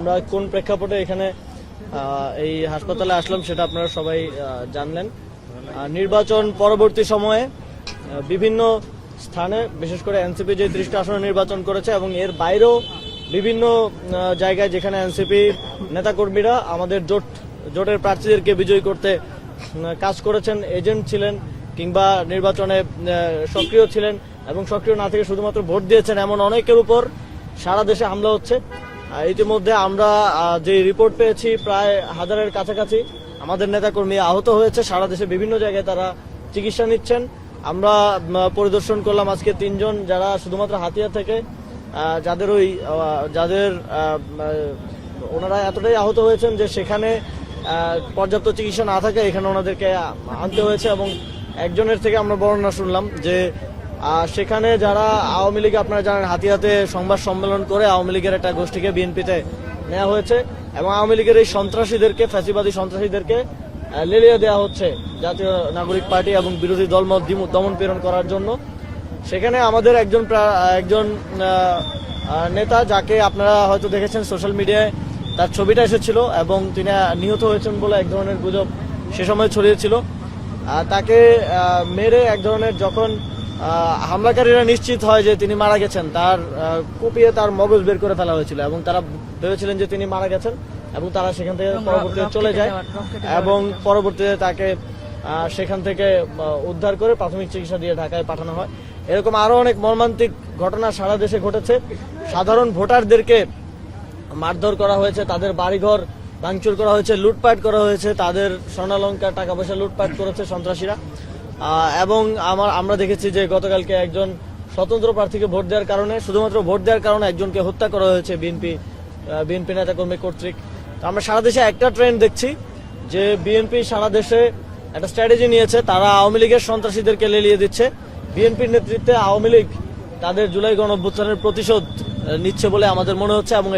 আমরা কোন প্রেক্ষাপটে এখানে এই হাসপাতালে আসলাম সেটা আপনারা সবাই জানলেন। নির্বাচন পরবর্তী সময়ে বিভিন্ন স্থানে বিশেষ করে এনসিপি যে 30টা আসনে নির্বাচন করেছে এবং এর বাইরেও বিভিন্ন জায়গায় যেখানে এনসিপি নেতাকর্মীরা আমাদের জোটের প্রার্থীদেরকে বিজয়ী করতে কাজ করেছেন, এজেন্ট ছিলেন কিংবা নির্বাচনে সক্রিয় ছিলেন এবং সক্রিয় না থেকে শুধুমাত্র ভোট দিয়েছেন, এমন অনেকের উপর সারা দেশে হামলা হচ্ছে। ইতিমধ্যে আমরা যে রিপোর্ট পেয়েছি প্রায় 1000-এর কাছাকাছি আমাদের নেতাকর্মী আহত হয়েছে। সারা দেশে বিভিন্ন জায়গায় তারা চিকিৎসা নিচ্ছেন। আমরা পরিদর্শন করলাম আজকে 3 জন যারা শুধুমাত্র হাতিয়া থেকে যাদের ওনারা এতটাই আহত হয়েছেন যে সেখানে পর্যাপ্ত চিকিৎসা না থাকে এখানে ওনাদেরকে আনতে হয়েছে। এবং একজনের থেকে আমরা বর্ণনা শুনলাম যে সেখানে যারা আওয়ামী লীগ, আপনারা জানেন হাতিয়াতে সংবাদ সম্মেলন করে আওয়ামী লীগের একটা গোষ্ঠীকে বিএনপিতে নেওয়া হয়েছে এবং আওয়ামী লীগের এই সন্ত্রাসীদেরকে, ফ্যাসিবাদী সন্ত্রাসীদেরকে লেলিয়ে দেওয়া হচ্ছে জাতীয় নাগরিক পার্টি এবং বিরোধী দলমত দমন পীড়ন করার জন্য। সেখানে আমাদের একজন নেতা যাকে আপনারা হয়তো দেখেছেন সোশ্যাল মিডিয়ায়, তার ছবিটা এসেছিল এবং তিনি নিহত হয়েছেন বলে এক ধরনের গুজব সে সময় ছড়িয়েছিল। তাকে মেরে এক ধরনের যখন হামলাকারীরা নিশ্চিত হয় যে তিনি মারা গেছেন, তার কুপিয়ে তার মগজ বের করে ফেলা হয়েছিল এবং তারা ভেবেছিলেন যে তিনি মারা গেছেন এবং তারা সেখান থেকে পরবর্তীতে চলে যায় এবং পরবর্তীতে তাকে সেখান থেকে উদ্ধার করে প্রাথমিক চিকিৎসা দিয়ে ঢাকায় পাঠানো হয়। এরকম আরো অনেক মর্মান্তিক ঘটনা সারা দেশে ঘটেছে। সাধারণ ভোটারদেরকে মারধর করা হয়েছে, তাদের বাড়িঘর ভাঙচুর করা হয়েছে, লুটপাট করা হয়েছে, তাদের স্বর্ণালংকার টাকা পয়সা লুটপাট করেছে সন্ত্রাসীরা। এবং আমরা দেখেছি যে গতকালকে একজন স্বতন্ত্র প্রার্থীকে ভোট দেওয়ার কারণে, শুধুমাত্র ভোট দেওয়ার কারণে একজনকে হত্যা করা হয়েছে বিএনপি নেতাকর্মী কর্তৃক। আমরা সারা দেশে একটা ট্রেন্ড দেখছি যে বিএনপি সারা দেশে একটা স্ট্র্যাটেজি নিয়েছে, তারা আওয়ামী লীগের সন্ত্রাসীদেরকে লেলিয়ে দিচ্ছে। বিএনপির নেতৃত্বে আওয়ামী লীগ তাদের জুলাই গণঅভ্যুত্থানের প্রতিশোধ নিচ্ছে বলে আমাদের মনে হচ্ছে এবং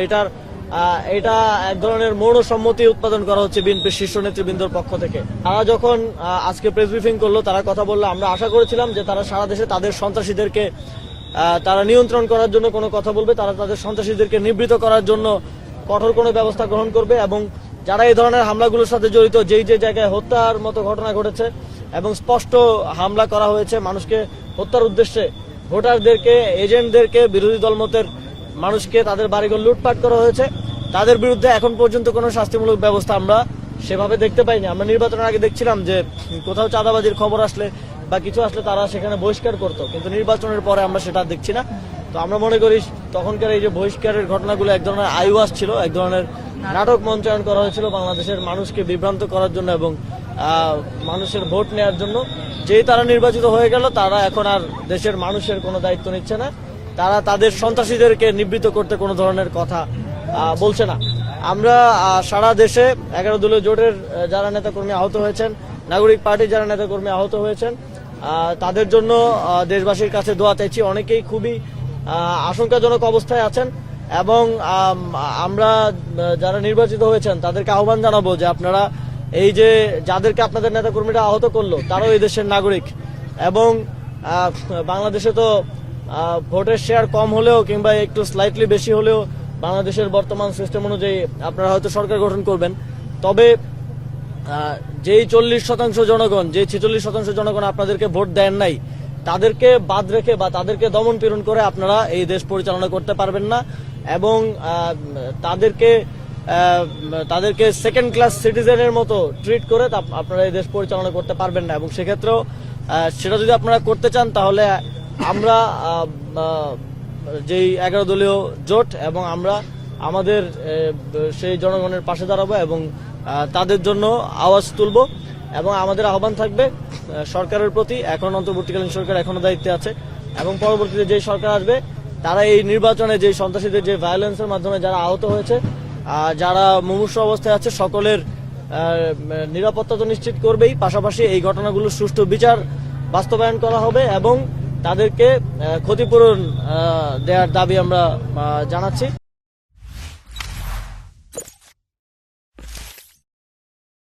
এটা এক ধরনের মৌনসম্মতি উৎপাদন করা হচ্ছে বিএনপির শীর্ষ নেতৃবৃন্দর পক্ষ থেকে। তারা যখন আজকে প্রেস ব্রিফিং করলো, তারা কথা বললো, আমরা আশা করেছিলাম যে তারা সারা দেশে তাদের সন্ত্রাসীদেরকে তারা নিয়ন্ত্রণ করার জন্য কোনো কথা বলবে, তারা তাদের সন্ত্রাসীদেরকে নিবৃত করার জন্য কঠোর কোনো ব্যবস্থা গ্রহণ করবে এবং যারা এই ধরনের হামলাগুলোর সাথে জড়িত, যেই যে জায়গায় হত্যার মতো ঘটনা ঘটেছে এবং স্পষ্ট হামলা করা হয়েছে মানুষকে হত্যার উদ্দেশ্যে, ভোটারদেরকে, এজেন্টদেরকে, বিরোধী দলমতের মানুষকে তাদের বাড়িঘর লুটপাট করা হয়েছে, তাদের বিরুদ্ধে এখন পর্যন্ত কোনো শাস্তিমূলক ব্যবস্থা আমরা সেভাবে দেখতে পাইনি। আমরা নির্বাচনের আগে দেখছিলাম যে কোথাও চাঁদাবাজির খবর আসলে বা কিছু আসলে তারা সেখানে বহিষ্কার করতো, কিন্তু নির্বাচনের পরে আমরা সেটা দেখছি না। তো আমরা মনে করি তখনকার এই যে বহিষ্কারের ঘটনাগুলো এক ধরনের আইওয়াস ছিল, এক ধরনের নাটক মঞ্চায়ন করা হয়েছিল বাংলাদেশের মানুষকে বিভ্রান্ত করার জন্য এবং মানুষের ভোট নেওয়ার জন্য। যেই তারা নির্বাচিত হয়ে গেল, তারা এখন আর দেশের মানুষের কোনো দায়িত্ব নিচ্ছে না, তারা তাদের সন্ত্রাসীদেরকে নিবৃত করতে কোনো ধরনের কথা বলছে না। আমরা সারা দেশে 11 দলীয় জোটের যারা নেতাকর্মী আহত হয়েছেন, নাগরিক পার্টির যারা নেতাকর্মী আহত হয়েছেন, তাদের জন্য দেশবাসীর কাছে দোয়া চাইছি। অনেকেই খুবই আশঙ্কাজনক অবস্থায় আছেন এবং আমরা যারা নির্বাচিত হয়েছেন তাদেরকে আহ্বান জানাবো যে আপনারা এই যে যাদেরকে আপনাদের নেতাকর্মীরা আহত করলো, তারাও এই দেশের নাগরিক এবং বাংলাদেশে তো ভোটের শেয়ার কম হলেও কিংবা একটু স্লাইটলি বেশি হলেও বাংলাদেশের বর্তমান সিস্টেম অনুযায়ী আপনারা হয়তো সরকার গঠন করবেন, তবে যেই 40% জনগণ, যে 46% জনগণ আপনাদেরকে ভোট দেন নাই, তাদেরকে বাদ রেখে বা তাদেরকে দমন পীড়ন করে আপনারা এই দেশ পরিচালনা করতে পারবেন না এবং তাদেরকে সেকেন্ড ক্লাস সিটিজেনের মতো ট্রিট করে আপনারা এই দেশ পরিচালনা করতে পারবেন না। এবং সেক্ষেত্রেও সেটা যদি আপনারা করতে চান তাহলে আমরা যেই 11 দলীয় জোট এবং আমরা আমাদের সেই জনগণের পাশে দাঁড়াবো এবং তাদের জন্য আওয়াজ তুলব এবং আমাদের আহ্বান থাকবে সরকারের প্রতি। এখন অন্তর্বর্তীকালীন সরকার এখনো দায়িত্বে আছে এবং পরবর্তীতে যে সরকার আসবে তারা এই নির্বাচনে যে সন্ত্রাসীদের যে ভায়োলেন্সের মাধ্যমে যারা আহত হয়েছে, যারা মুমূর্ষু অবস্থায় আছে, সকলের নিরাপত্তা তো নিশ্চিত করবেই, পাশাপাশি এই ঘটনাগুলোর সুষ্ঠু বিচার বাস্তবায়ন করা হবে এবং তাদেরকে ক্ষতিপূরণ দেওয়ার দাবি আমরা জানাচ্ছি।